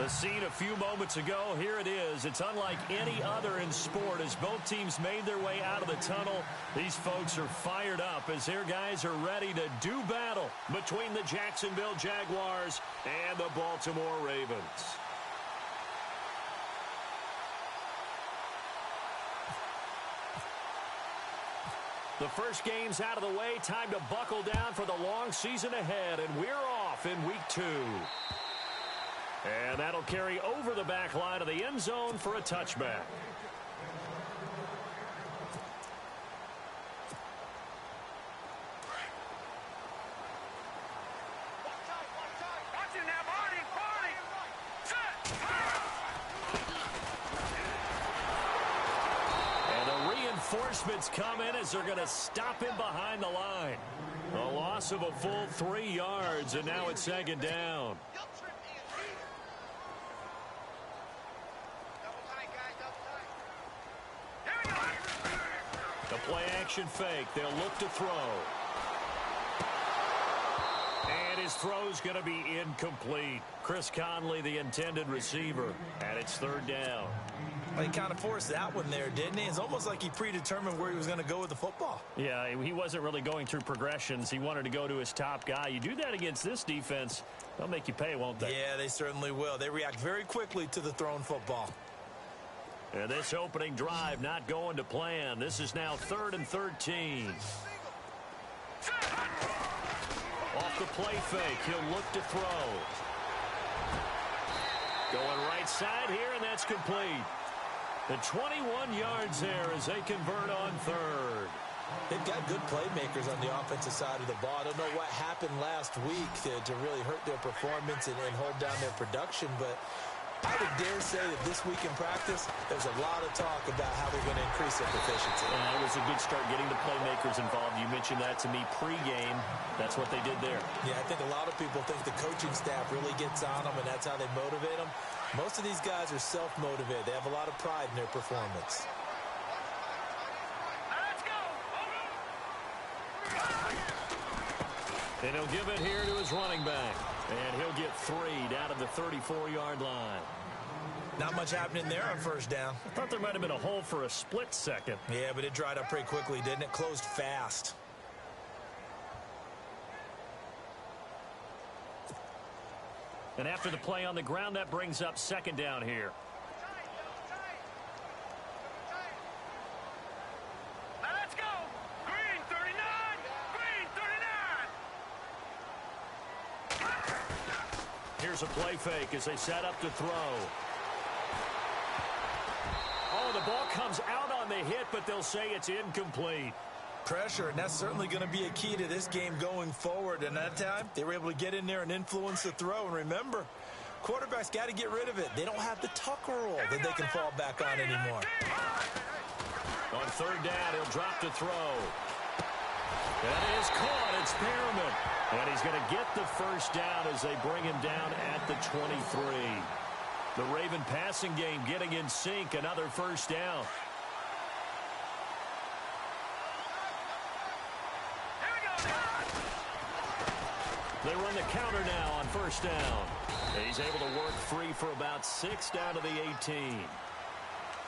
The scene a few moments ago, here it is. It's unlike any other in sport as both teams made their way out of the tunnel. These folks are fired up as their guys are ready to do battle between the Jacksonville Jaguars and the Baltimore Ravens. The first game's out of the way. Time to buckle down for the long season ahead, and we're off in week 2. And that'll carry over the back line of the end zone for a touchback. And the reinforcements come in as they're going to stop him behind the line. A loss of a full 3 yards, and now it's second down. The play-action fake. They'll look to throw. And his throw's going to be incomplete. Chris Conley, the intended receiver, and it's third down. Well, he kind of forced that one there, didn't he? It's almost like he predetermined where he was going to go with the football. Yeah, he wasn't really going through progressions. He wanted to go to his top guy. You do that against this defense, they'll make you pay, won't they? Yeah, they certainly will. They react very quickly to the thrown football. And this opening drive not going to plan. This is now 3rd and 13. Off the play fake, he'll look to throw. Going right side here, and that's complete. The 21 yards there as they convert on 3rd. They've got good playmakers on the offensive side of the ball. I don't know what happened last week to really hurt their performance and hold down their production, but I would dare say that this week in practice, there's a lot of talk about how they're going to increase their proficiency. And it was a good start getting the playmakers involved. You mentioned that to me pregame. That's what they did there. Yeah, I think a lot of people think the coaching staff really gets on them, and that's how they motivate them. Most of these guys are self-motivated. They have a lot of pride in their performance. Let's go! And he'll give it here to his running back. And he'll get 3 down at the 34-yard line. Not much happening there on first down. I thought there might have been a hole for a split second. Yeah, but it dried up pretty quickly, didn't it? Closed fast. And after the play on the ground, that brings up second down here. Let's go! Green 39! Green 39! Here's a play fake as they set up to throw. Oh, the ball comes out on the hit, but they'll say it's incomplete. Pressure, and that's certainly going to be a key to this game going forward. And that time, they were able to get in there and influence the throw. And remember, quarterbacks got to get rid of it. They don't have the tucker roll that they can fall back on anymore. On third down, he'll drop to throw. That is caught. It's Perriman. And he's going to get the first down as they bring him down at the 23. The Raven passing game getting in sync. Another first down. They run the counter now on first down. And he's able to work free for about 6 down to the 18.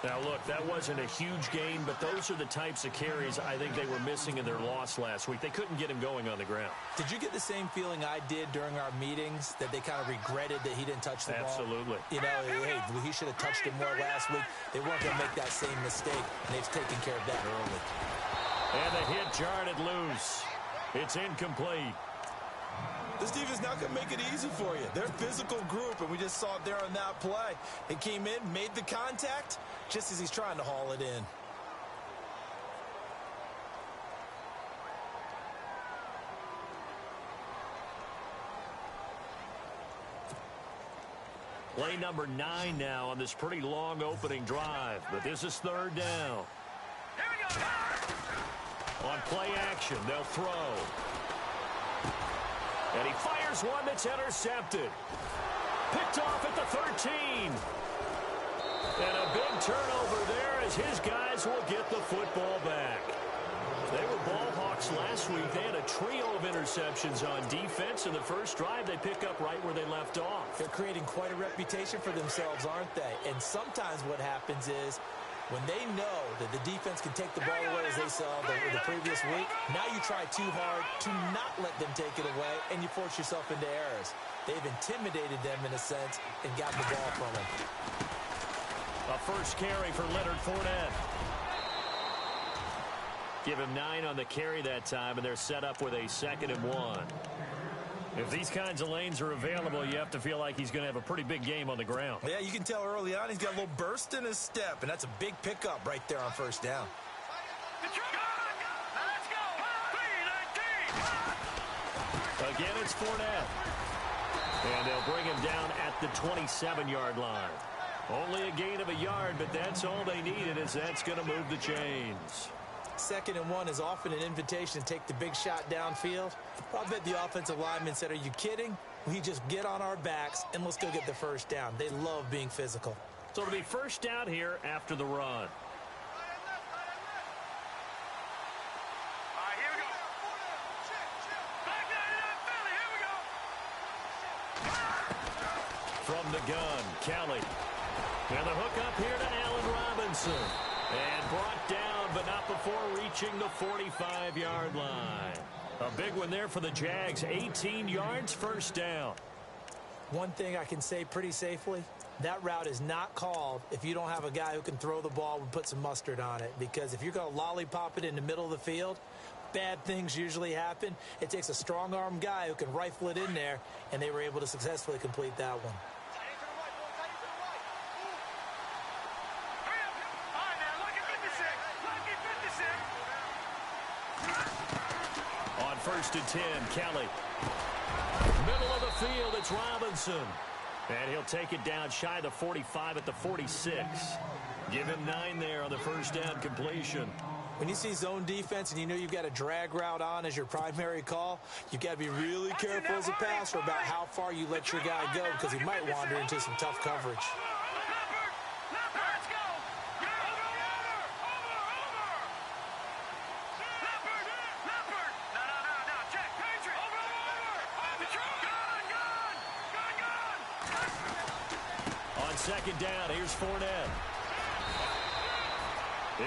Now, look, that wasn't a huge gain, but those are the types of carries I think they were missing in their loss last week. They couldn't get him going on the ground. Did you get the same feeling I did during our meetings, that they kind of regretted that he didn't touch the ball? Absolutely. You know, hey, he should have touched it more last week. They weren't going to make that same mistake, and they've taken care of that early. And the hit jarred it loose. It's incomplete. This defense not going to make it easy for you. They're a physical group, and we just saw it there on that play. It came in, made the contact, just as he's trying to haul it in. Play number 9 now on this pretty long opening drive, but this is third down. On play action, they'll throw. And he fires one that's intercepted. Picked off at the 13. And a big turnover there as his guys will get the football back. They were ball hawks last week. They had a trio of interceptions on defense. In the first drive, they pick up right where they left off. They're creating quite a reputation for themselves, aren't they? And sometimes what happens is when they know that the defense can take the ball away as they saw the previous week, now you try too hard to not let them take it away, and you force yourself into errors. They've intimidated them in a sense and gotten the ball from them. A first carry for Leonard Fournette. Give him 9 on the carry that time, and they're set up with a 2nd and 1. If these kinds of lanes are available, you have to feel like he's going to have a pretty big game on the ground. Yeah, you can tell early on he's got a little burst in his step, and that's a big pickup right there on first down. Again, it's Fournette. And they'll bring him down at the 27-yard line. Only a gain of a yard, but that's all they needed, as that's going to move the chains. 2nd and 1 is often an invitation to take the big shot downfield. I bet the offensive lineman said, are you kidding? We just get on our backs and let's go get the first down. They love being physical. So it'll be first down here after the run. From the gun, Kelly. And the hook up here to Allen Robinson. And brought down, but not before reaching the 45-yard line. A big one there for the Jags. 18 yards, first down. One thing I can say pretty safely, that route is not called if you don't have a guy who can throw the ball and put some mustard on it. Because if you're going to lollipop it in the middle of the field, bad things usually happen. It takes a strong-arm guy who can rifle it in there, and they were able to successfully complete that one. On 1st and 10, Kelly. Middle of the field, it's Robinson. And he'll take it down shy of the 45 at the 46. Give him 9 there on the first down completion. When you see zone defense and you know you've got a drag route on as your primary call, you've got to be really careful as a passer about how far you let your guy go because he might wander into some tough coverage. On 2nd down, here's Fournette.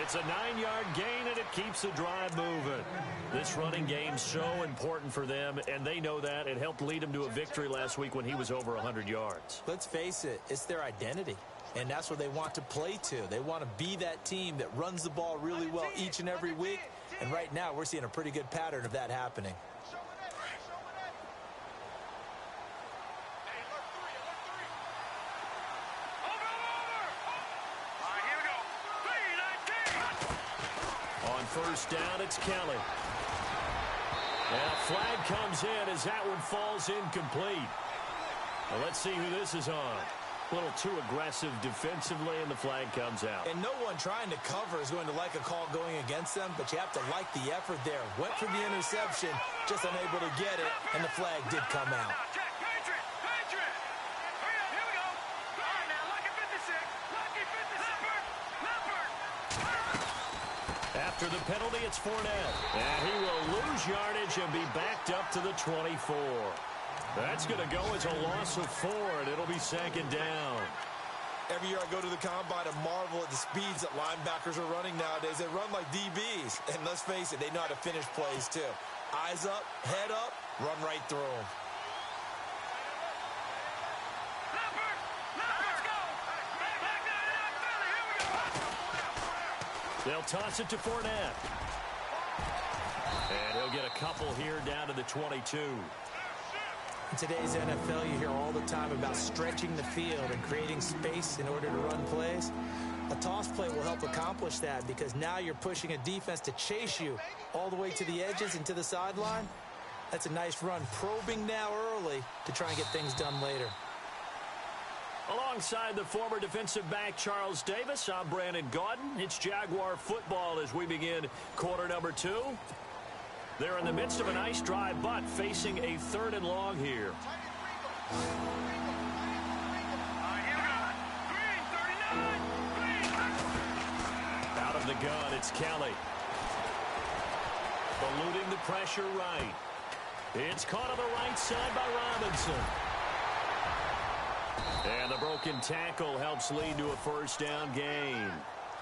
It's a 9-yard gain, and it keeps the drive moving. This running game's so important for them, and they know that. It helped lead them to a victory last week when he was over 100 yards. Let's face it, it's their identity, and that's what they want to play to. They want to be that team that runs the ball really well each and every week, and right now we're seeing a pretty good pattern of that happening. First down, it's Kelly. And a flag comes in as that one falls incomplete. Well, let's see who this is on. A little too aggressive defensively, and the flag comes out. And no one trying to cover is going to like a call going against them, but you have to like the effort there. Went for the interception, just unable to get it, and the flag did come out. After the penalty, it's Fournette. And he will lose yardage and be backed up to the 24. That's going to go as a loss of 4, and it'll be 2nd down. Every year I go to the combine and marvel at the speeds that linebackers are running nowadays. They run like DBs. And let's face it, they know how to finish plays too. Eyes up, head up, run right through them. They'll toss it to Fournette. And he'll get a couple here down to the 22. In today's NFL, you hear all the time about stretching the field and creating space in order to run plays. A toss play will help accomplish that because now you're pushing a defense to chase you all the way to the edges and to the sideline. That's a nice run, probing now early to try and get things done later. Alongside the former defensive back Charles Davis, I'm Brandon Gaudin. It's Jaguar football as we begin quarter number 2. They're in the midst of a nice drive, but facing a 3rd and long here. Out of the gun, it's Kelly. Eluding the pressure right. It's caught on the right side by Robinson. And the broken tackle helps lead to a first down gain.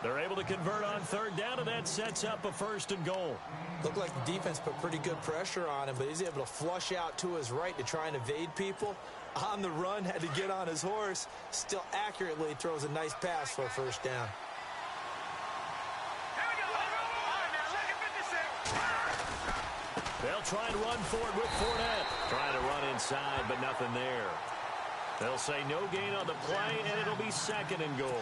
They're able to convert on third down, and that sets up a first and goal. Looked like the defense put pretty good pressure on him, but he's able to flush out to his right to try and evade people. On the run, had to get on his horse. Still accurately throws a nice pass for a first down. Here we go. All right, now, second 56. They'll try and run forward with Fournette. Trying to run inside, but nothing there. They'll say no gain on the play, and it'll be second and goal.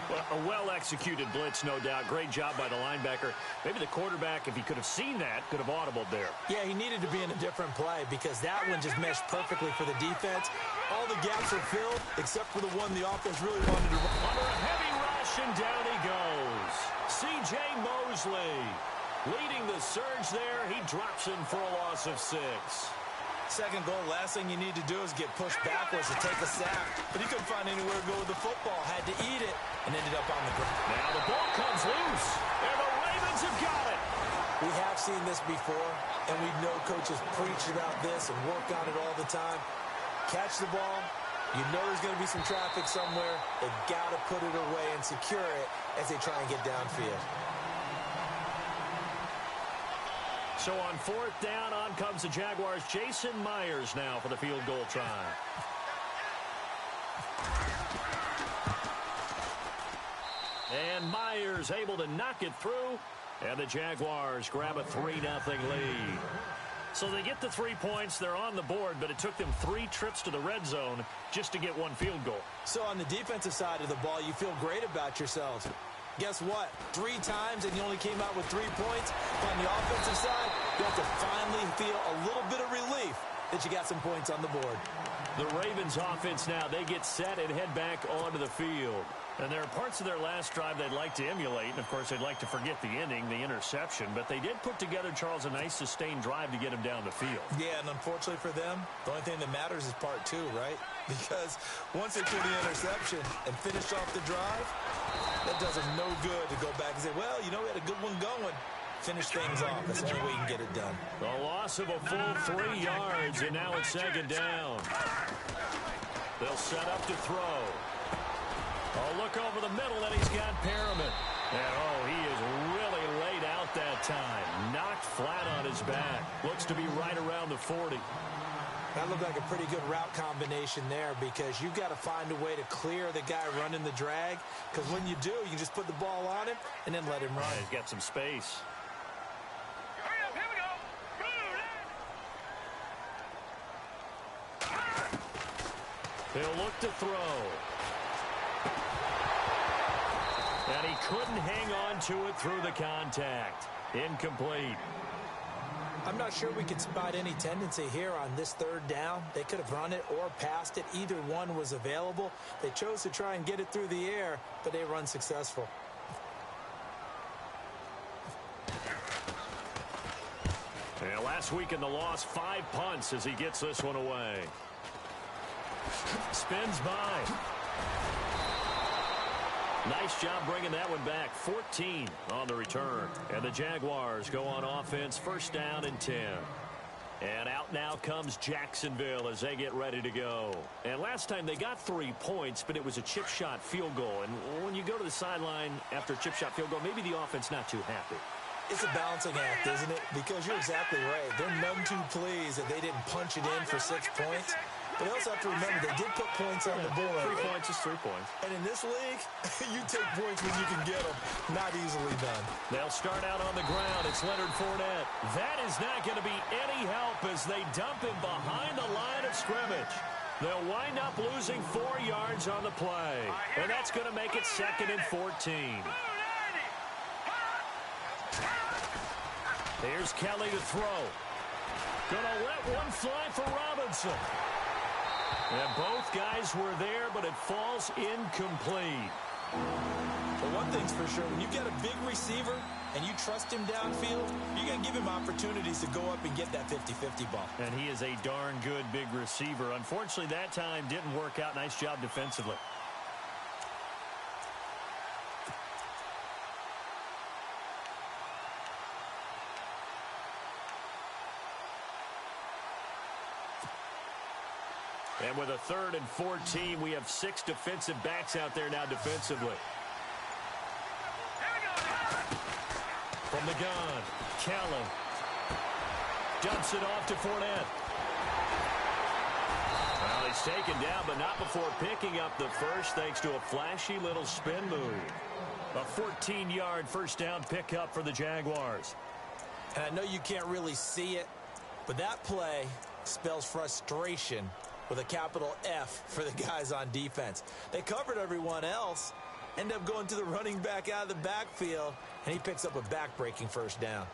Well, a well-executed blitz, no doubt. Great job by the linebacker. Maybe the quarterback, if he could have seen that, could have audibled there. Yeah, he needed to be in a different play because that one just meshed perfectly for the defense. All the gaps are filled except for the one the offense really wanted to run. Under a heavy rush, and down he goes. C.J. Mosley leading the surge there. He drops in for a loss of 6. Second goal, last thing you need to do is get pushed backwards to take a sack. But he couldn't find anywhere to go with the football. Had to eat it and ended up on the ground. Now the ball comes loose, and the Ravens have got it. We have seen this before, and we know coaches preach about this and work on it all the time. Catch the ball. You know there's going to be some traffic somewhere. They've got to put it away and secure it as they try and get downfield. So on fourth down, on comes the Jaguars. Jason Myers now for the field goal try. And Myers able to knock it through. And the Jaguars grab a 3-0 lead. So they get the 3 points. They're on the board, but it took them 3 trips to the red zone just to get 1 field goal. So on the defensive side of the ball, you feel great about yourselves. Guess what? 3 times and you only came out with 3 points. On the offensive side, you have to finally feel a little bit of relief that you got some points on the board. The Ravens offense now, they get set and head back onto the field. And there are parts of their last drive they'd like to emulate. And, of course, they'd like to forget the ending, the interception. But they did put together, Charles, a nice sustained drive to get him down the field. Yeah, and unfortunately for them, the only thing that matters is part 2, right? Because once they threw the interception and finished off the drive, that does them no good to go back and say, well, you know, we had a good one going. Finish things off. That's the only way you can get it done. A loss of a full 3 yards, and now it's second down. They'll set up to throw. Oh, look over the middle, and he's got Perriman. And, oh, he is really laid out that time. Knocked flat on his back. Looks to be right around the 40. That looked like a pretty good route combination there because you've got to find a way to clear the guy running the drag. Because when you do, you can just put the ball on him and then let him run. Yeah, he's got some space. Hurry up, here we go. Move. He'll look to throw. And he couldn't hang on to it through the contact. Incomplete. I'm not sure we could spot any tendency here on this third down. They could have run it or passed it. Either one was available. They chose to try and get it through the air, but they run successful. And last week in the loss, 5 punts as he gets this one away. Spins by. Nice job bringing that one back. 14 on the return. And the Jaguars go on offense, first down and 10. And out now comes Jacksonville as they get ready to go. And last time they got 3 points, but it was a chip shot field goal. And when you go to the sideline after a chip shot field goal, maybe the offense not too happy. It's a balancing act, isn't it? Because you're exactly right. They're none too pleased that they didn't punch it in for 6 points. But you also have to remember they did put points on the board. 3 points is 3 points. And in this league, you take points when you can get them. Not easily done. They'll start out on the ground. It's Leonard Fournette. That is not going to be any help as they dump him behind the line of scrimmage. They'll wind up losing 4 yards on the play. And that's going to make it second and 14. Here's Kelly to throw. Gonna let one fly for Robinson. And both guys were there, but it falls incomplete. But one thing's for sure, when you get a big receiver and you trust him downfield, you're going to give him opportunities to go up and get that 50-50 ball. And he is a darn good big receiver. Unfortunately, that time didn't work out. Nice job defensively. And with a 3rd and 14, we have 6 defensive backs out there now defensively. From the gun, Kelly dumps it off to Fournette. Well, he's taken down, but not before picking up the first thanks to a flashy little spin move. A 14-yard first down pickup for the Jaguars. And I know you can't really see it, but that play spells frustration with a capital F for the guys on defense. They covered everyone else, end up going to the running back out of the backfield, and he picks up a back-breaking first down.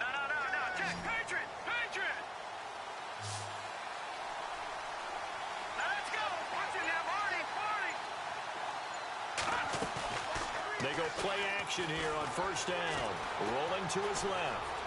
No. Check. Patriot. Let's go. Watch it now, Marty. They go play action here on first down. Rolling to his left.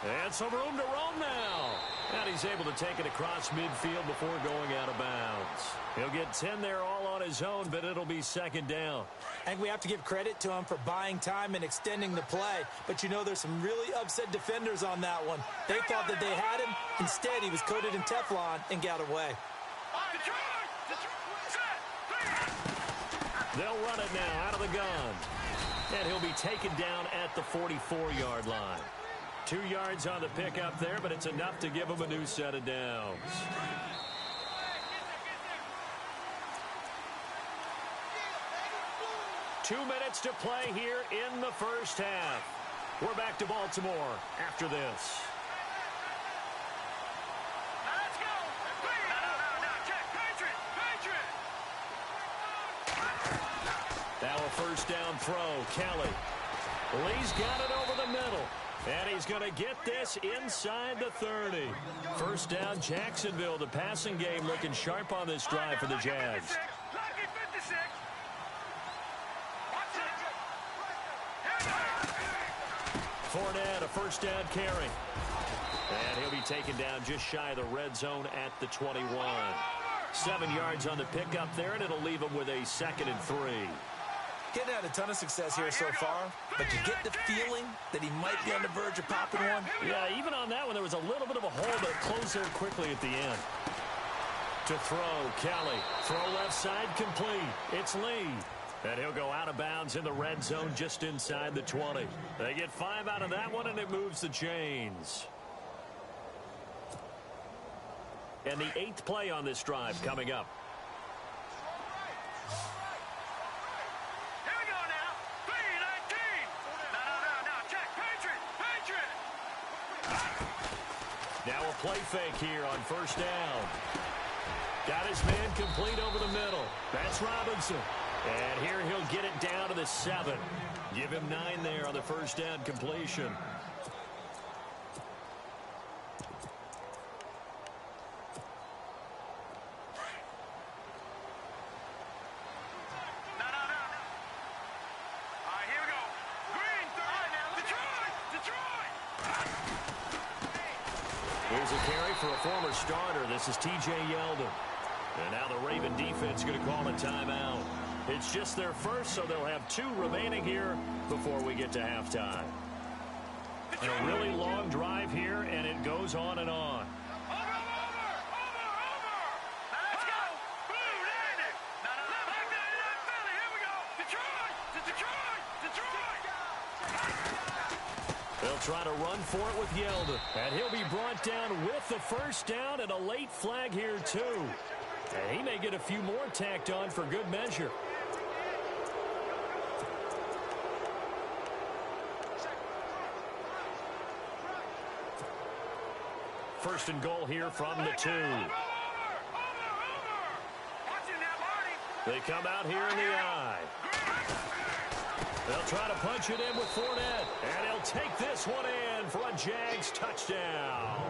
And some room to roam now. And he's able to take it across midfield before going out of bounds. He'll get 10 there all on his own, but it'll be second down. I think we have to give credit to him for buying time and extending the play. But you know there's some really upset defenders on that one. They thought that they had him. Instead, he was coated in Teflon and got away. They'll run it now out of the gun. And he'll be taken down at the 44-yard line. 2 yards on the pickup there, but it's enough to give him a new set of downs. Two minutes to play here in the first half. We're back to Baltimore after this. Let's go. No. Check. Patriot. Now a first down throw. Kelly. Lee's got it over the middle. And he's going to get this inside the 30. First down, Jacksonville. The passing game looking sharp on this drive for the Jags. Lucky 56. Fournette, a first down carry. And he'll be taken down just shy of the red zone at the 21. 7 yards on the pickup there, and it'll leave him with a 2nd and 3. Getting had a ton of success here so far, but you get the feeling that he might be on the verge of popping one. Yeah, even on that one, there was a little bit of a hole, but it closed there quickly at the end. To throw, Kelly. Throw left side, complete. It's Lee. And he'll go out of bounds in the red zone just inside the 20. They get 5 out of that one, and it moves the chains. And the 8th play on this drive coming up. Now a play fake here on first down. Got his man complete over the middle. That's Robinson. And here he'll get it down to the 7. Give him 9 there on the first down completion. No. All right, here we go. Green, 30. Detroit. Here's a carry for a former starter. This is T.J. Yeldon. And now the Raven defense going to call a timeout. It's just their first, so they'll have 2 remaining here before we get to halftime. And a really long drive here, and it goes on and on. Over. Let's go. Blue, down it. No. Back down to Philly. Here we go. Detroit. They'll try to run for it with Yeldon. And he'll be brought down with the first down and a late flag here, too. And he may get a few more tacked on for good measure. First and goal here from the 2. They come out here in the eye. They'll try to punch it in with Fournette. And he'll take this one in for a Jags touchdown.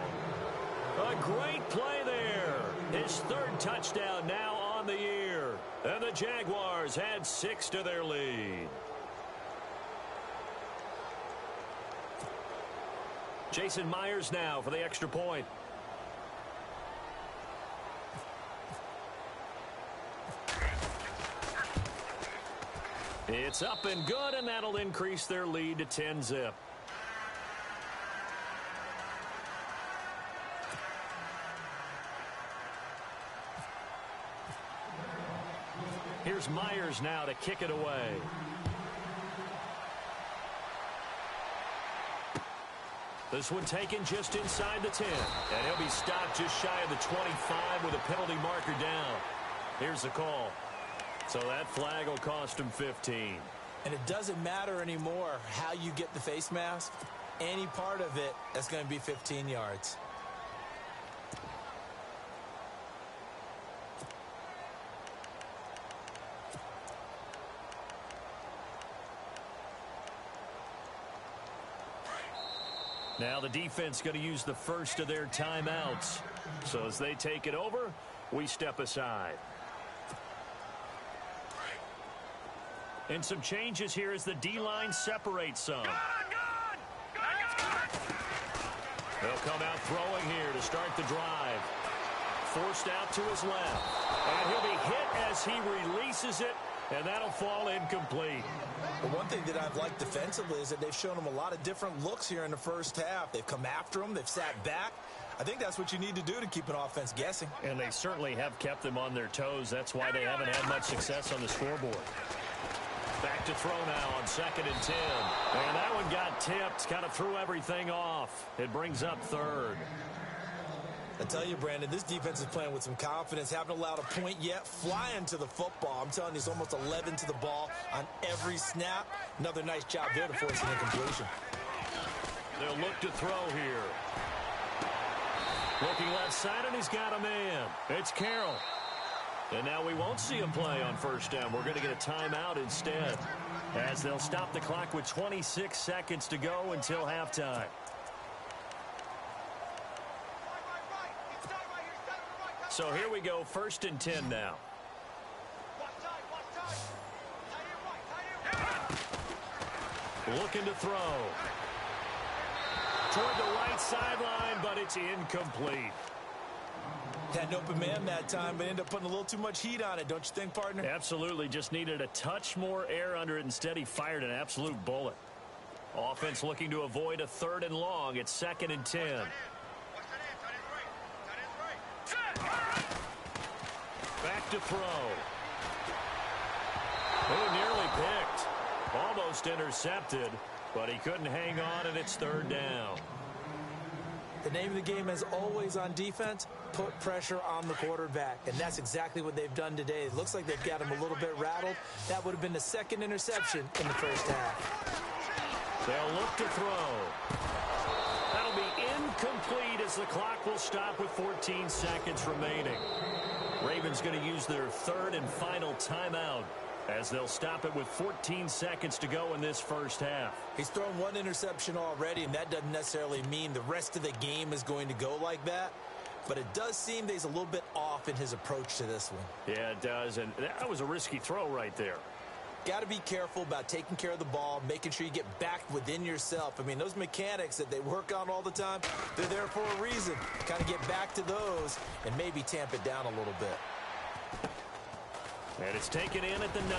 A great play there. His 3rd touchdown now on the year. And the Jaguars add 6 to their lead. Jason Myers now for the extra point. It's up and good, and that'll increase their lead to 10-zip. Here's Myers now to kick it away. This one taken just inside the 10. And he'll be stopped just shy of the 25 with a penalty marker down. Here's the call. So that flag will cost him 15. And it doesn't matter anymore how you get the face mask. Any part of it, that's going to be 15 yards. Now the defense going to use the first of their timeouts. So as they take it over, we step aside. And some changes here as the D-line separates some. They'll come out throwing here to start the drive. Forced out to his left. And he'll be hit as he releases it, and that'll fall incomplete. Well, one thing that I've liked defensively is that they've shown him a lot of different looks here in the first half. They've come after him. They've sat back. I think that's what you need to do to keep an offense guessing. And they certainly have kept them on their toes. That's why they haven't had much success on the scoreboard. Back to throw now on 2nd and 10. And that one got tipped. Kind of threw everything off. It brings up 3rd. I tell you, Brandon, this defense is playing with some confidence. Haven't allowed a point yet. Flying to the football. I'm telling you, it's almost 11 to the ball on every snap. Another nice job there to force an incompletion. They'll look to throw here. Looking left side, and he's got a man. It's Carroll. And now we won't see him play on 1st down. We're going to get a timeout instead, as they'll stop the clock with 26 seconds to go until halftime. So here we go, 1st and 10 now. Looking to throw. Toward the right sideline, but it's incomplete. Had an open man that time, but ended up putting a little too much heat on it, don't you think, partner? Absolutely. Just needed a touch more air under it. Instead, he fired an absolute bullet. Offense looking to avoid a 3rd and long. It's 2nd and 10. Back to throw. Oh, nearly picked. Almost intercepted, but he couldn't hang on, and it's 3rd down. The name of the game, as always on defense, put pressure on the quarterback. And that's exactly what they've done today. It looks like they've got him a little bit rattled. That would have been the 2nd interception in the 1st half. They'll look to throw. That'll be incomplete as the clock will stop with 14 seconds remaining. Ravens going to use their 3rd and final timeout, as they'll stop it with 14 seconds to go in this 1st half. He's thrown 1 interception already, and that doesn't necessarily mean the rest of the game is going to go like that. But it does seem that he's a little bit off in his approach to this one. Yeah, it does, and that was a risky throw right there. Got to be careful about taking care of the ball, making sure you get back within yourself. I mean, those mechanics that they work on all the time, they're there for a reason. Kind of get back to those and maybe tamp it down a little bit. And it's taken in at the 9.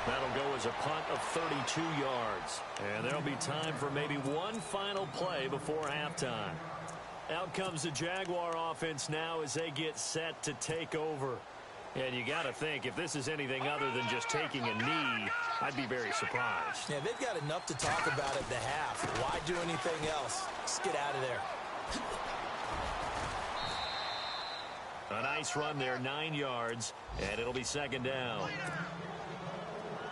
That'll go as a punt of 32 yards. And there'll be time for maybe one final play before halftime. Out comes the Jaguar offense now as they get set to take over. And you got to think, if this is anything other than just taking a knee, I'd be very surprised. Yeah, they've got enough to talk about at the half. Why do anything else? Just get out of there. A nice run there, 9 yards, and it'll be 2nd down.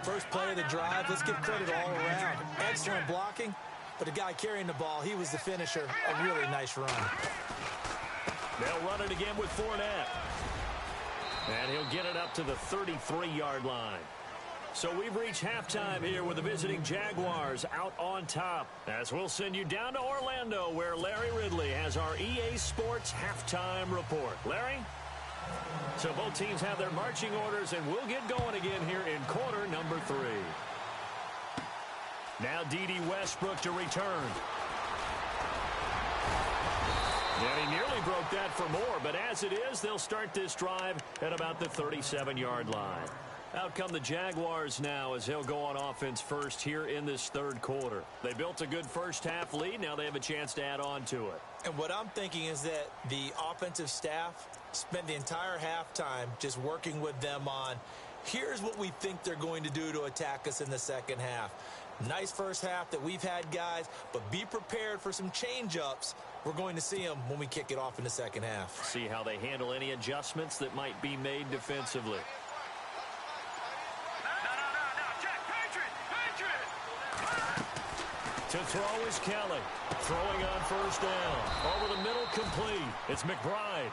First play of the drive, let's give credit all around. Excellent blocking, but the guy carrying the ball, he was the finisher. A really nice run. They'll run it again with Fournette. And he'll get it up to the 33-yard line. So we've reached halftime here with the visiting Jaguars out on top. As we'll send you down to Orlando, where Larry Ridley has our EA Sports halftime report. Larry? So both teams have their marching orders, and we'll get going again here in quarter number 3. Now D.D. Westbrook to return. And he nearly broke that for more, but as it is, they'll start this drive at about the 37-yard line. Out come the Jaguars now as they'll go on offense first here in this third quarter. They built a good first-half lead. Now they have a chance to add on to it. And what I'm thinking is that the offensive staff spent the entire halftime just working with them on, here's what we think they're going to do to attack us in the second half. Nice first half that we've had, guys, but be prepared for some change-ups. We're going to see them when we kick it off in the second half. See how they handle any adjustments that might be made defensively. To throw is Kelly. Throwing on first down. Over the middle, complete. It's McBride.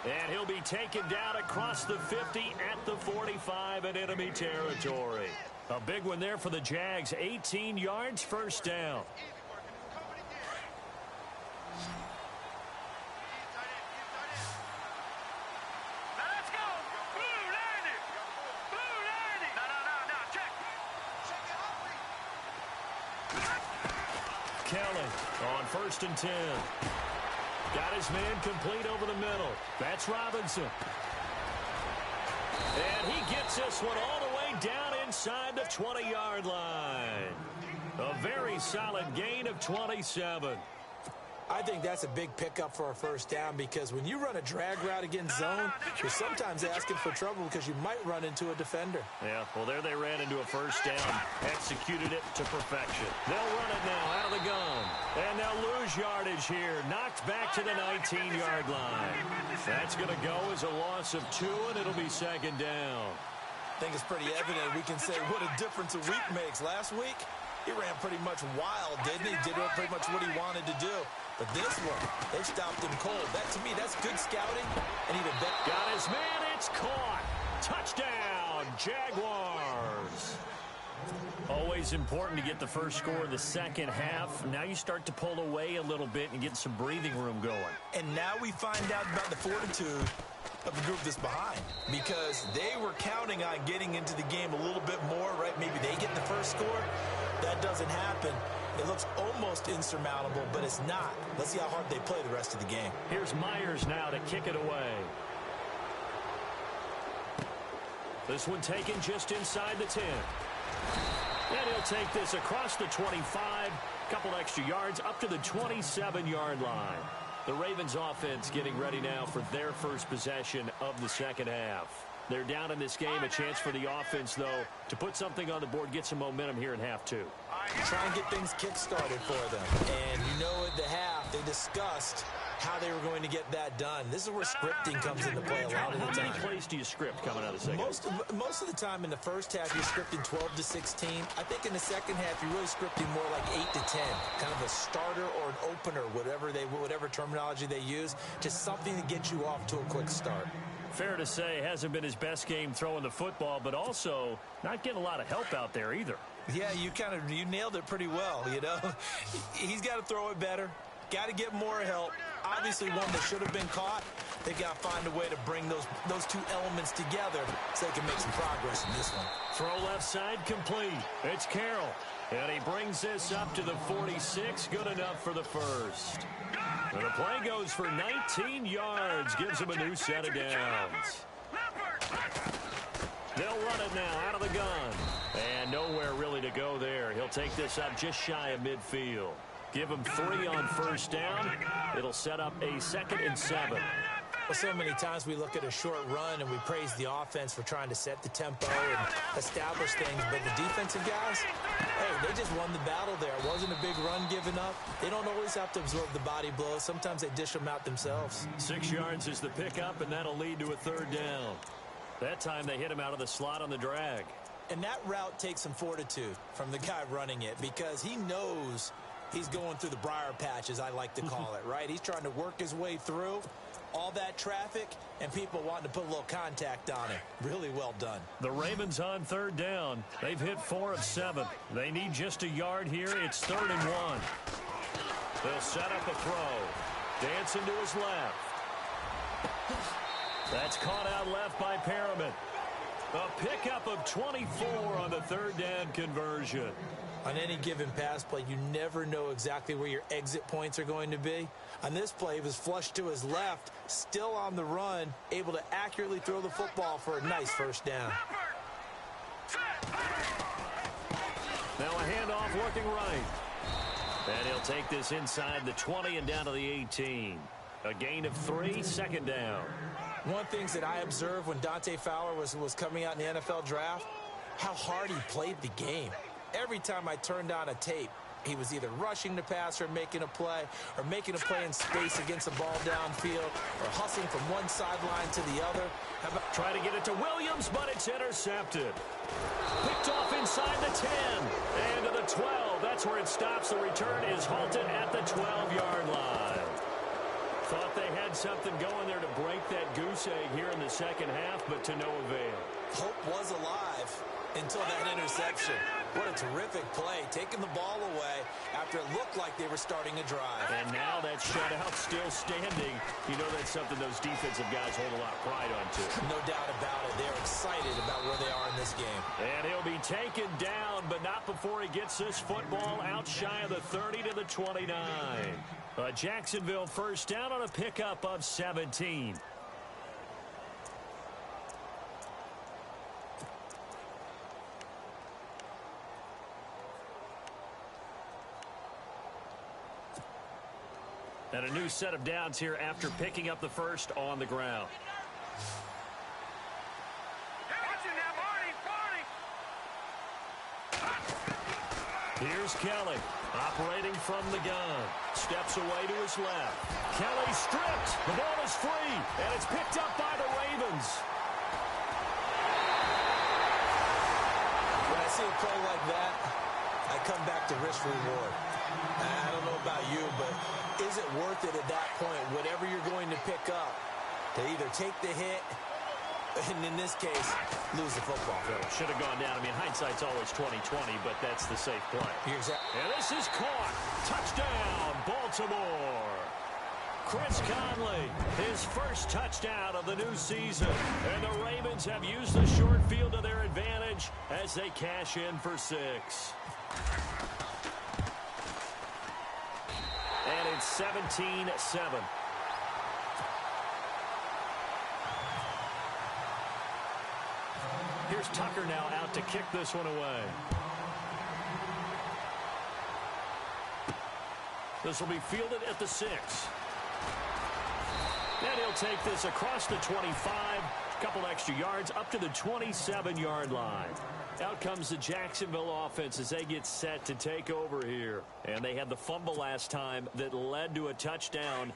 And he'll be taken down across the 50 at the 45 in enemy territory. A big one there for the Jags. 18 yards, first down. Kelly on 1st and 10. Got his man complete over the middle. That's Robinson. And he gets this one all the way down inside the 20-yard line. A very solid gain of 27. I think that's a big pickup for a first down because when you run a drag route against zone, you're sometimes asking for trouble because you might run into a defender. Yeah, well, there they ran into a first down, executed it to perfection. They'll run it now out of the gun, and they'll lose yardage here, knocked back to the 19-yard line. That's going to go as a loss of 2, and it'll be second down. I think it's pretty evident. We can say what a difference a week makes. Last week, he ran pretty much wild, didn't he? Did pretty much what he wanted to do. But this one, they stopped him cold. That, to me, that's good scouting. And even better. Got his man. It's caught. Touchdown, Jaguars. Always important to get the first score in the second half. Now you start to pull away a little bit and get some breathing room going. And now we find out about the fortitude of the group that's behind. Because they were counting on getting into the game a little bit more, right? Maybe they get the first score. That doesn't happen. It looks almost insurmountable, but it's not. Let's see how hard they play the rest of the game. Here's Myers now to kick it away. This one taken just inside the 10. And he'll take this across the 25. Couple extra yards up to the 27-yard line. The Ravens offense getting ready now for their first possession of the second half. They're down in this game. A chance for the offense, though, to put something on the board, get some momentum here in half 2. Try and get things kick-started for them. And you know at the half, they discussed how they were going to get that done. This is where scripting comes into play a lot of the time. How many plays do you script coming out of the second? Most of the time in the first half, you're scripting 12 to 16. I think in the second half, you're really scripting more like 8 to 10. Kind of a starter or an opener, whatever terminology they use. Just something to get you off to a quick start. Fair to say, hasn't been his best game throwing the football, but also not getting a lot of help out there either. Yeah, you nailed it pretty well, you know. He's got to throw it better. Got to get more help. Obviously, one that should have been caught. They got to find a way to bring those two elements together so they can make some progress in this one. Throw left side complete. It's Carroll. And he brings this up to the 46. Good enough for the first. And the play goes for 19 yards. Gives him a new set of downs. They'll run it now out of the gun. And nowhere really to go there. He'll take this up just shy of midfield. Give him 3 on first down. It'll set up a 2nd and 7. Well, so many times we look at a short run and we praise the offense for trying to set the tempo and establish things. But the defensive guys, hey, they just won the battle there. It wasn't a big run given up. They don't always have to absorb the body blows. Sometimes they dish them out themselves. 6 yards is the pickup, and that'll lead to a 3rd down. That time they hit him out of the slot on the drag. And that route takes some fortitude from the guy running it because he knows he's going through the briar patch, as I like to call it, right? He's trying to work his way through all that traffic and people wanting to put a little contact on it. Really well done. The Ravens on 3rd down. They've hit 4 of 7. They need just a yard here. It's 3rd and 1. They'll set up a throw. Dancing to his left. That's caught out left by Perriman. A pickup of 24 on the 3rd down conversion. On any given pass play, you never know exactly where your exit points are going to be. On this play, he was flushed to his left, still on the run, able to accurately throw the football for a nice 1st down. off looking right. And he'll take this inside the 20 and down to the 18. A gain of 3, second down. One thing that I observed when Dante Fowler was coming out in the NFL draft, how hard he played the game. Every time I turned on a tape, he was either rushing the passer, making a play, or making a play in space against the ball downfield, or hustling from one sideline to the other. Try to get it to Williams, but it's intercepted. Picked off inside the 10 and to the 12. That's where it stops. The return is halted at the 12-yard line. Thought they had something going there to break that goose egg here in the second half, but to no avail. Hope was alive until that interception. What a terrific play, taking the ball away after it looked like they were starting a drive. And now that shutout still standing. You know that's something those defensive guys hold a lot of pride onto. No doubt about it. They're excited about where they are in this game. And he'll be taken down, but not before he gets this football out shy of the 30 to the 29. A Jacksonville first down on a pickup of 17. And a new set of downs here after picking up the first on the ground. Here's Kelly, operating from the gun. Steps away to his left. Kelly stripped. The ball is free, and it's picked up by the Ravens. When I see a play like that, I come back to risk-reward. I don't know about you, but is it worth it at that point, whatever you're going to pick up, to either take the hit, and in this case, lose the football? Should have gone down. I mean, hindsight's always 20/20, but that's the safe play. And this is caught. Touchdown, Baltimore. Chris Conley, his first touchdown of the new season. And the Ravens have used the short field to their advantage as they cash in for 6. And it's 17-7. Here's Tucker now out to kick this one away. This will be fielded at the 6. And he'll take this across the 25, a couple extra yards, up to the 27-yard line. Out comes the Jacksonville offense as they get set to take over here. And they had the fumble last time that led to a touchdown.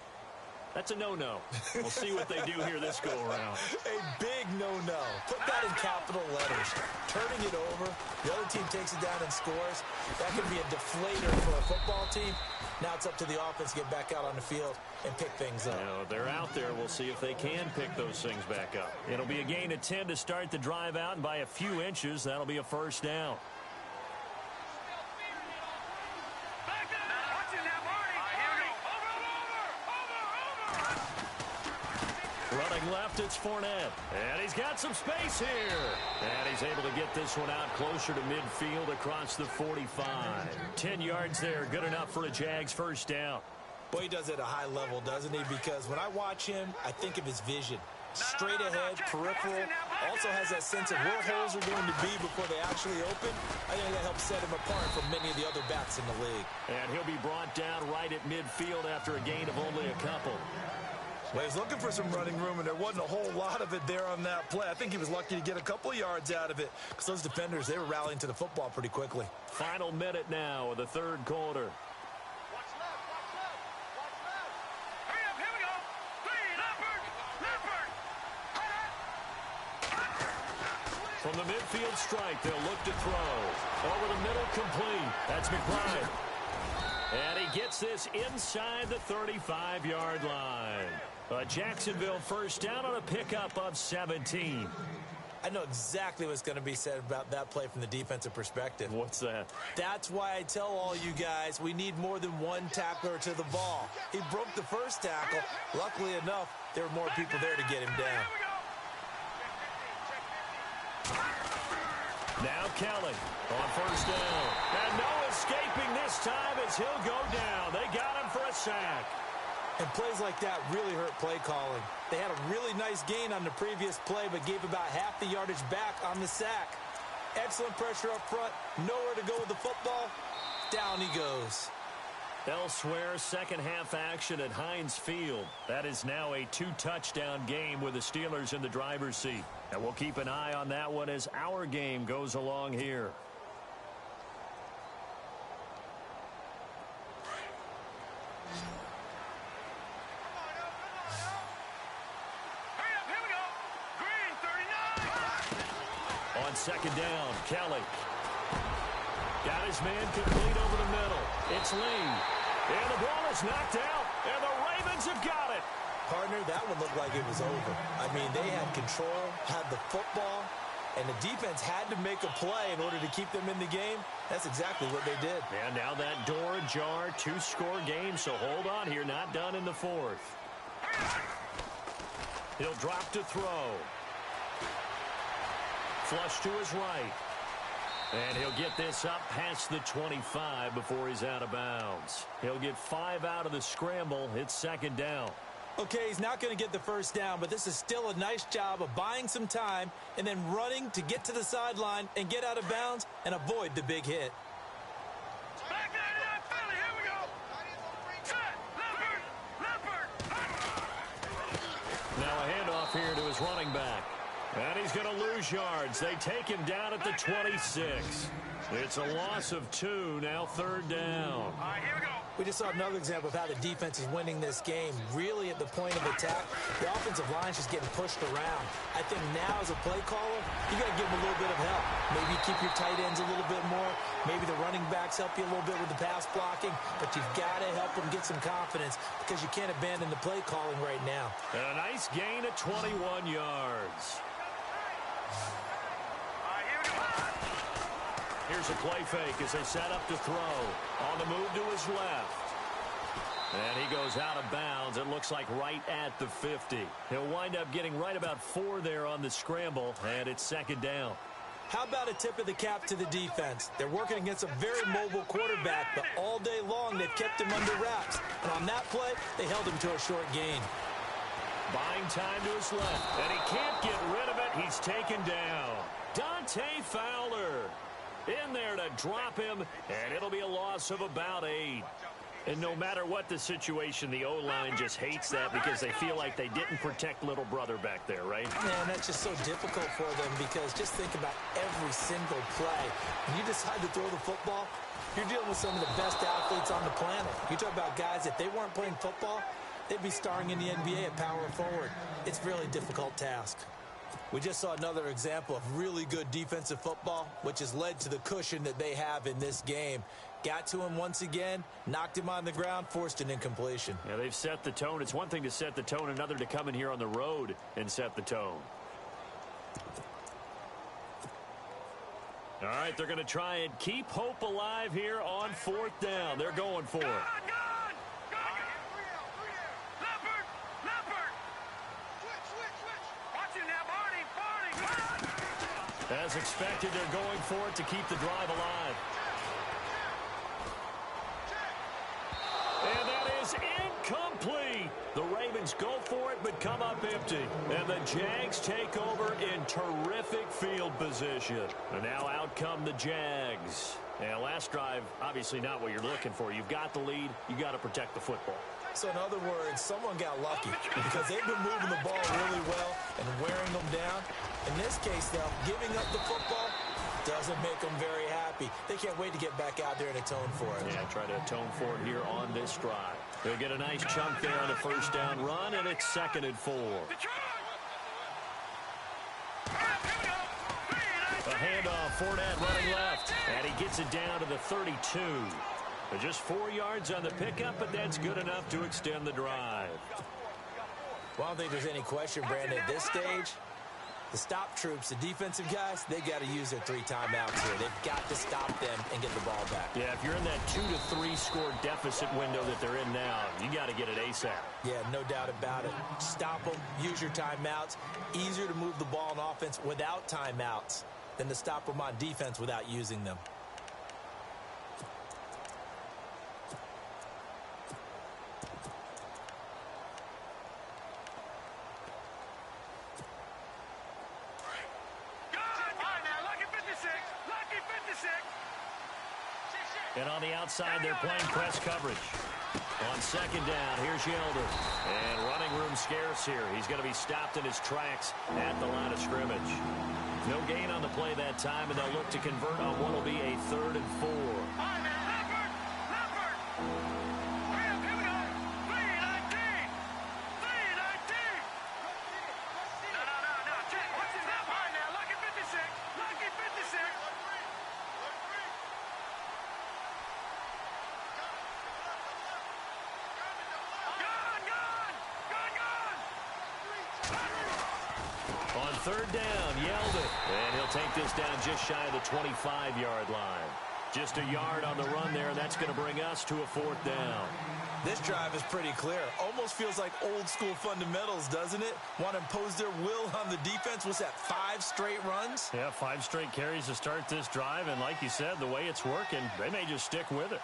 That's a no-no. We'll see what they do here this go-around. A big no-no. Put that in capital letters. Turning it over, the other team takes it down and scores. That could be a deflator for a football team. Now it's up to the offense to get back out on the field and pick things up. Now, they're out there. We'll see if they can pick those things back up. It'll be a gain of 10 to start the drive out, and by a few inches, that'll be a first down. Running left, it's Fournette. And he's got some space here. And he's able to get this one out closer to midfield across the 45. 10 yards there, good enough for a Jags first down. Boy, he does it at a high level, doesn't he? Because when I watch him, I think of his vision. Straight ahead, peripheral. Also has that sense of where holes are going to be before they actually open. I think that helps set him apart from many of the other backs in the league. And he'll be brought down right at midfield after a gain of only a couple. Well, he's looking for some running room, and there wasn't a whole lot of it there on that play. I think he was lucky to get a couple of yards out of it because those defenders, they were rallying to the football pretty quickly. Final minute now of the third quarter. Watch left, watch left, watch left. Hurry up, here we go. Leopard. From the midfield strike, they'll look to throw. Over the middle, complete. That's McBride. And he gets this inside the 35-yard line. A Jacksonville first down on a pickup of 17. I know exactly what's going to be said about that play from the defensive perspective. What's that? That's why I tell all you guys we need more than one tackler to the ball. He broke the first tackle. Luckily enough, there were more people there to get him down. Now Kelly on first down. And no escaping this time as he'll go down. They got him for a sack. And plays like that really hurt play calling. They had a really nice gain on the previous play, but gave about half the yardage back on the sack. Excellent pressure up front, nowhere to go with the football, Down he goes. Elsewhere, second half action at Heinz Field. That is now a 2-touchdown game with the Steelers in the driver's seat. And we'll keep an eye on that one as our game goes along here. On second down, Kelly. Got his man complete over the middle. It's Lee. And the ball is knocked out. And the Ravens have got it. Partner, that one looked like it was over. I mean, they had control, had the football, and the defense had to make a play in order to keep them in the game. That's exactly what they did. And now that door ajar, 2-score game, so hold on here. Not done in the fourth. He'll drop to throw. Flush to his right. And he'll get this up past the 25 before he's out of bounds. He'll get 5 out of the scramble. It's second down. Okay, he's not going to get the first down, but this is still a nice job of buying some time and then running to get to the sideline and get out of bounds and avoid the big hit. Back 99 Philly, here we go. Set, Leopard. Now a handoff here to his running back. And he's going to lose yards. They take him down at the 26. It's a loss of 2, now third down. All right, here we go. We just saw another example of how the defense is winning this game. Really at the point of attack, the offensive line is just getting pushed around. I think now as a play caller, you got to give them a little bit of help. Maybe keep your tight ends a little bit more. Maybe the running backs help you a little bit with the pass blocking. But you've got to help them get some confidence because you can't abandon the play calling right now. And a nice gain of 21 yards. Here's a play fake as they set up to throw. On the move to his left. And he goes out of bounds. It looks like right at the 50. He'll wind up getting right about 4 there on the scramble, and it's second down. How about a tip of the cap to the defense? They're working against a very mobile quarterback, but all day long they've kept him under wraps. And on that play, they held him to a short gain. Buying time to his left, and he can't get rid of it. He's taken down. Dante Fowler in there to drop him, and it'll be a loss of about 8. And no matter what the situation, the O-line just hates that because they feel like they didn't protect little brother back there, right? Man, that's just so difficult for them because just think about every single play. When you decide to throw the football, you're dealing with some of the best athletes on the planet. You talk about guys, if they weren't playing football, they'd be starring in the NBA at power forward. It's a really difficult task. We just saw another example of really good defensive football, which has led to the cushion that they have in this game. Got to him once again, knocked him on the ground, forced an incompletion. Yeah, they've set the tone. It's one thing to set the tone, another to come in here on the road and set the tone. All right, they're going to try and keep hope alive here on 4th down. They're going for it. As expected, they're going for it to keep the drive alive. And that is incomplete. The Ravens go for it, but come up empty. And the Jags take over in terrific field position. And now out come the Jags. And last drive, obviously not what you're looking for. You've got the lead. You got to protect the football. So in other words, someone got lucky because they've been moving the ball really well and wearing them down. In this case, though, giving up the football doesn't make them very happy. They can't wait to get back out there and atone for it. Yeah, try to atone for it here on this drive. They'll get a nice chunk there on the first down run, and it's 2nd and 4. A handoff, Fournette running left, and he gets it down to the 32. Just 4 yards on the pickup, but that's good enough to extend the drive. Well, I don't think there's any question, Brandon, at this stage. The stop troops, the defensive guys, they got to use their 3 timeouts here. They've got to stop them and get the ball back. Yeah, if you're in that 2 to 3 score deficit window that they're in now, you got to get it ASAP. Yeah, no doubt about it. Stop them, use your timeouts. Easier to move the ball on offense without timeouts than to stop them on defense without using them. And on the outside, they're playing press coverage. On second down, here's Yeldon. And running room scarce here. He's going to be stopped in his tracks at the line of scrimmage. No gain on the play that time, and they'll look to convert on what will be a 3rd and 4. On third down, Yeldon. And he'll take this down just shy of the 25-yard line. Just a yard on the run there, and that's going to bring us to a 4th down. This drive is pretty clear. Almost feels like old-school fundamentals, doesn't it? Want to impose their will on the defense. What's that, 5 straight runs? Yeah, 5 straight carries to start this drive, and like you said, the way it's working, they may just stick with it.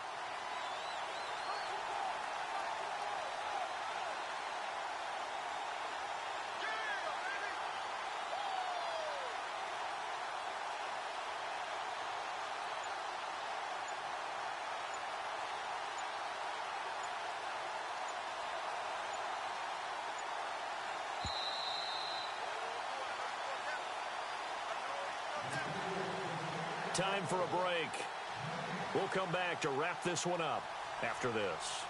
Time for a break. We'll come back to wrap this one up after this.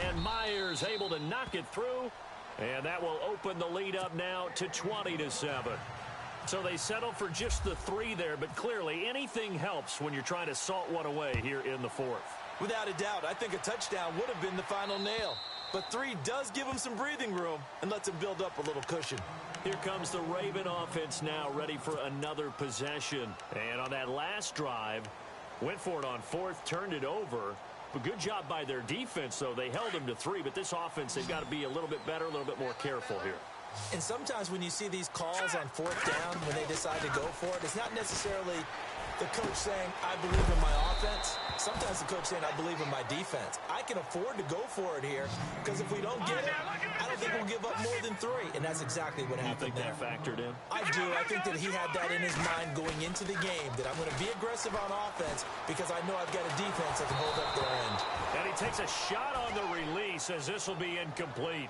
And Myers able to knock it through, and that will open the lead up now to 20-7. So they settle for just the 3 there, but clearly anything helps when you're trying to salt one away here in the 4th. Without a doubt, I think a touchdown would have been the final nail. But 3 does give him some breathing room and lets him build up a little cushion. Here comes the Raven offense now, ready for another possession. And on that last drive, went for it on 4th, turned it over. But good job by their defense, though. They held him to 3, but this offense, they've got to be a little bit better, a little bit more careful here. And sometimes when you see these calls on 4th down, when they decide to go for it, it's not necessarily the coach saying, I believe in my offense. Sometimes the coach saying, I believe in my defense. I can afford to go for it here because if we don't get it, I don't think we'll give up more than 3. And that's exactly what happened there. You think that factored in? I do. I think that he had that in his mind going into the game, that I'm going to be aggressive on offense because I know I've got a defense that can hold up their end. And he takes a shot on the release as this will be incomplete.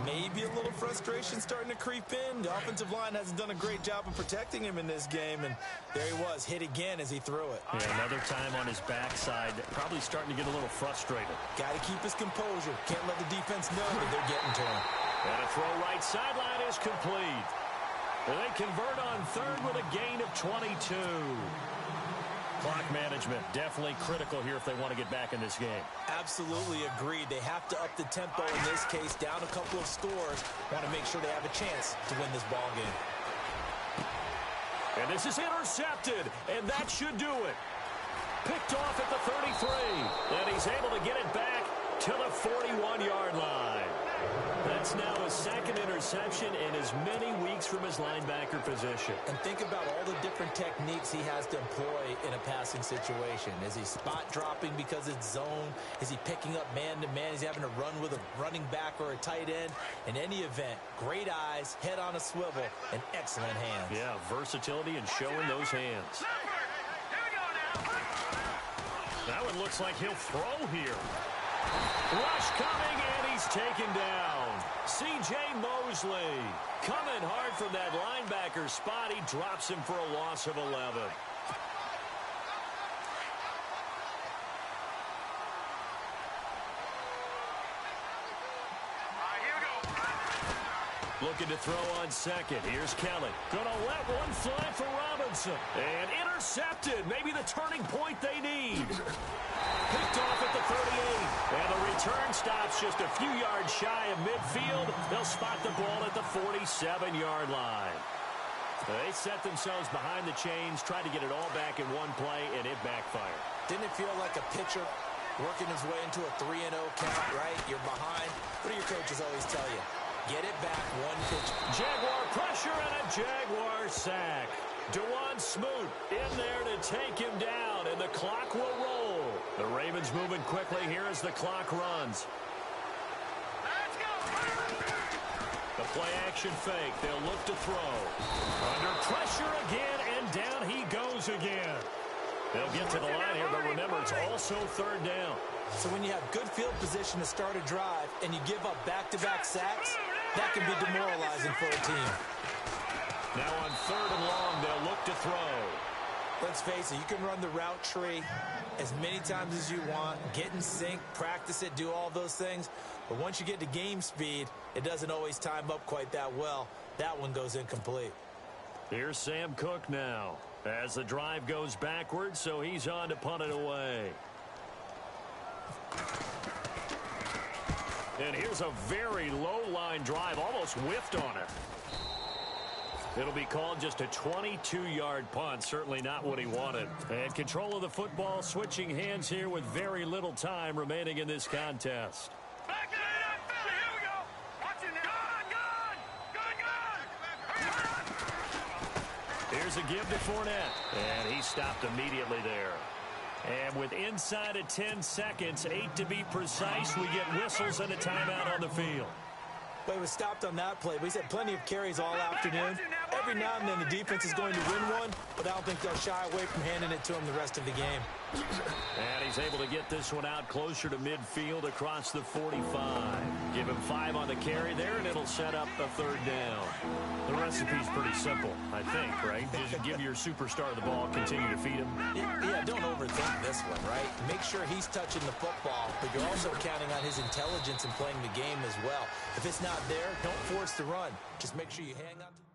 Maybe a little frustration starting to creep in. The offensive line hasn't done a great job of protecting him in this game, and there he was, hit again as he threw it. Yeah, another time on his backside, probably starting to get a little frustrated. Got to keep his composure. Can't let the defense know that they're getting to him. And a throw right sideline is complete. And they convert on 3rd with a gain of 22. Clock management definitely critical here if they want to get back in this game. Absolutely agreed. They have to up the tempo in this case, down a couple of scores. Want to make sure they have a chance to win this ball game. And this is intercepted, and that should do it. Picked off at the 33, and he's able to get it back to the 41-yard line. That's now his 2nd interception in as many weeks from his linebacker position. And think about all the different techniques he has to employ in a passing situation. Is he spot dropping because it's zone? Is he picking up man-to-man? Is he having to run with a running back or a tight end? In any event, great eyes, head on a swivel, and excellent hands. Yeah, versatility and showing those hands. That one looks like he'll throw here. Rush coming, and he's taken down. C.J. Mosley coming hard from that linebacker spot. He drops him for a loss of 11. Looking to throw on 2nd. Here's Kelly. Gonna let one fly for Robinson. And intercepted. Maybe the turning point they need. Picked off at the 38. And the return stops just a few yards shy of midfield. They'll spot the ball at the 47-yard line. They set themselves behind the chains, tried to get it all back in one play, and it backfired. Didn't it feel like a pitcher working his way into a 3-0 count, right? You're behind. What do your coaches always tell you? Get it back one pitch. Jaguar pressure and a Jaguar sack. DeJuan Smoot in there to take him down, and the clock will roll. The Ravens moving quickly here as the clock runs. Let's go! The play action fake. They'll look to throw. Under pressure again, and down he goes again. They'll get to the line here, but remember, it's also third down. So when you have good field position to start a drive and you give up back-to-back sacks, that can be demoralizing for a team. Now on third and long, they'll look to throw. Let's face it, you can run the route tree as many times as you want, get in sync, practice it, do all those things. But once you get to game speed, it doesn't always time up quite that well. That one goes incomplete. Here's Sam Cook now as the drive goes backwards, so he's on to punt it away. And here's a very low-line drive, almost whiffed on it. It'll be called just a 22-yard punt, certainly not what he wanted. And control of the football switching hands here with very little time remaining in this contest. Back to the Philly. Here we go. Watch it now. Good. Here's a give to Fournette. And he stopped immediately there. And with inside of 10 seconds, 8 to be precise, we get whistles and a timeout on the field. Well, he was stopped on that play, but he's had plenty of carries all afternoon. Every now and then the defense is going to win one, but I don't think they'll shy away from handing it to him the rest of the game. And he's able to get this one out closer to midfield across the 45. Give him 5 on the carry there, and it'll set up a third down. The recipe's pretty simple, I think, right? Just give your superstar the ball, continue to feed him. Yeah, don't overthink this one, right? Make sure he's touching the football, but you're also counting on his intelligence in playing the game as well. If it's not there, don't force the run. Just make sure you hang on to